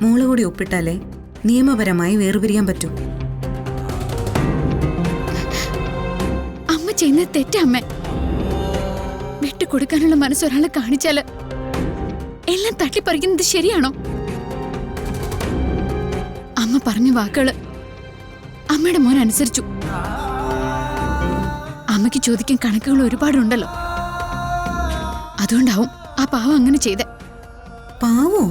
മോള് കൂടി ഒപ്പിട്ടാലേ നിയമപരമായി വേർപിരിയാൻ പറ്റൂ. അമ്മ ചെയ്യുന്നത് തെറ്റാ അമ്മ. വിട്ടുകൊടുക്കാനുള്ള മനസ്സ് ഒരാളെ കാണിച്ചാല് എല്ലാം തട്ടിപ്പറിക്കുന്നത് ശരിയാണോ? അമ്മ പറഞ്ഞ വാക്കുകള് അമ്മയുടെ മോൻ അനുസരിച്ചു. അമ്മയ്ക്ക് ചോദിക്കാൻ കണക്കുകൾ ഒരുപാടുണ്ടല്ലോ. അതുകൊണ്ടാവും ആ പാവം അങ്ങനെ ചെയ്തേ. പാവോ?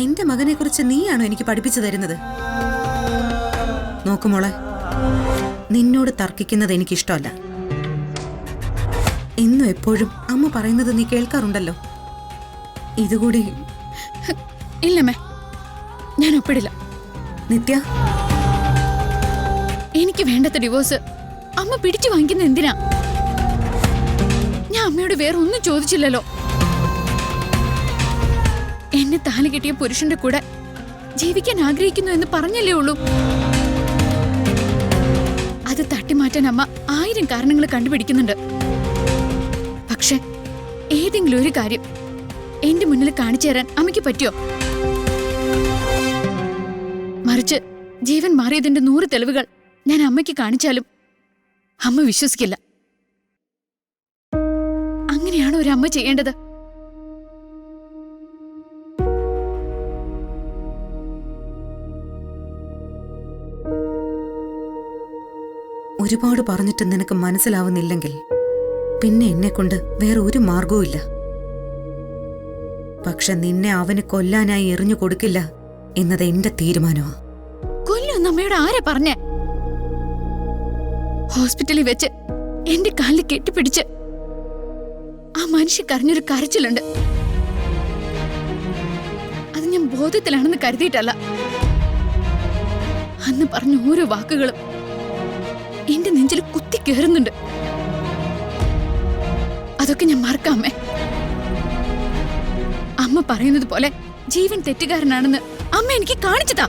എന്റെ മകനെ കുറിച്ച് നീയാണോ എനിക്ക് പഠിപ്പിച്ചു തരുന്നത്? നോക്കുമോളെ, നിന്നോട് തർക്കിക്കുന്നത് എനിക്കിഷ്ടമല്ല. എന്നും എപ്പോഴും അമ്മ പറയുന്നത് നീ കേൾക്കാറുണ്ടല്ലോ. ഇതുകൂടി ഇല്ലമ്മേ, ഞാൻ ഒപ്പിടില്ല. നിത്യ, എനിക്ക് വേണ്ടാത്ത ഡിവോഴ്സ് അമ്മ പിടിച്ചു വാങ്ങിക്കുന്ന എന്തിനാ? ഞാൻ അമ്മയോട് വേറെ ഒന്നും ചോദിച്ചില്ലല്ലോ. എന്നെ താലി കെട്ടിയ പുരുഷന്റെ കൂടെ ജീവിക്കാൻ ആഗ്രഹിക്കുന്നു എന്ന് പറഞ്ഞല്ലേ ഉള്ളൂ. അത് തട്ടിമാറ്റാൻ അമ്മ 1000 കാരണങ്ങൾ കണ്ടുപിടിക്കുന്നുണ്ട്. പക്ഷെ ഏതെങ്കിലും ഒരു കാര്യം എന്റെ മുന്നിൽ കാണിച്ചു തരാൻ അമ്മയ്ക്ക് പറ്റിയോ? മറിച്ച് ജീവൻ മാറിയതിന്റെ 100 തെളിവുകൾ ഞാൻ അമ്മയ്ക്ക് കാണിച്ചാലും അമ്മ വിശ്വസിക്കില്ല. അങ്ങനെയാണോ ഒരു അമ്മ ചെയ്യേണ്ടത്? ഒരുപാട് പറഞ്ഞിട്ട് നിനക്ക് മനസ്സിലാവുന്നില്ലെങ്കിൽ പിന്നെ എന്നെ കൊണ്ട് വേറെ ഒരു മാർഗവും ഇല്ല. പക്ഷെ നിന്നെ അവന് കൊല്ലാനായി എറിഞ്ഞു കൊടുക്കില്ല എന്നത് എന്റെ തീരുമാനമാണ്. കൊല്ലുമെന്ന് അമ്മയോട് ആരാ പറഞ്ഞേ? ഹോസ്പിറ്റലിൽ വെച്ച് എന്റെ കാലിൽ കെട്ടിപ്പിടിച്ച് ആ മനുഷ്യ കരഞ്ഞൊരു കരച്ചിലുണ്ട്. അത് ഞാൻ ബോധത്തിലാണെന്ന് കരുതിയിട്ടല്ല. അന്ന് പറഞ്ഞ ഓരോ വാക്കുകളും എന്റെ നെഞ്ചിൽ കുത്തി കയറുന്നുണ്ട്. അതൊക്കെ ഞാൻ മറക്കാമേ. അമ്മ പറയുന്നത് പോലെ ജീവൻ തെറ്റുകാരനാണെന്ന് അമ്മ എനിക്ക് കാണിച്ചതാ.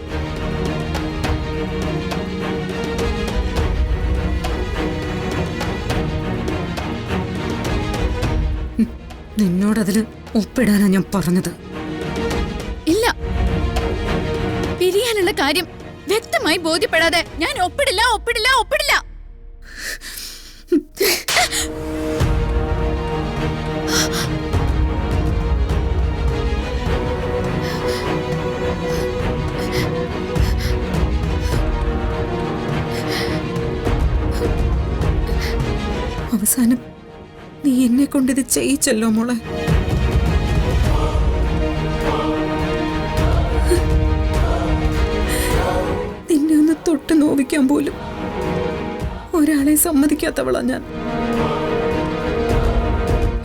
നിന്നോടതില് ഒപ്പിടാനാ ഞാൻ പറഞ്ഞത്. ഇല്ല, പിരിയാനുള്ള കാര്യം വ്യക്തമായി ബോധ്യപ്പെടാതെ ഞാൻ ഒപ്പിടില്ല, ഒപ്പിടില്ല, ഒപ്പിടില്ല. അവസാനം നീ എന്നെ കൊണ്ടിത് ചെയ്യിച്ചല്ലോ മോളെ. നിന്നെ ഒന്ന് തൊട്ട് നോവിക്കാൻ പോലും ഒരാളെ സമ്മതിക്കാത്തവളാ ഞാൻ.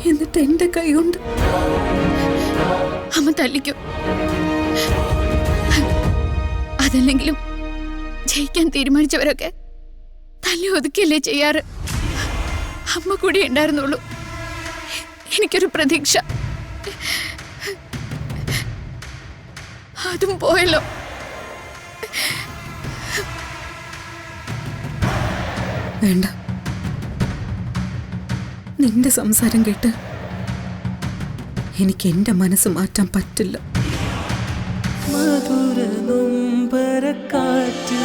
എന്നിട്ട് എന്റെ കൈ കൊണ്ട് അമ്മ തല്ലിക്കും. അതല്ലെങ്കിലും ജയിക്കാൻ തീരുമാനിച്ചവരൊക്കെ തല്ലി ഒതുക്കിയല്ലേ ചെയ്യാറ്. അമ്മ കൂടി ഉണ്ടായിരുന്നുള്ളൂ എനിക്കൊരു പ്രതീക്ഷ. അതും പോയല്ലോ. വേണ്ട, നിന്റെ സംസാരം കേട്ട് എനിക്ക് എന്റെ മനസ്സ് മാറ്റാൻ പറ്റില്ല. മധുര നൊമ്പരക്കാറ്റ്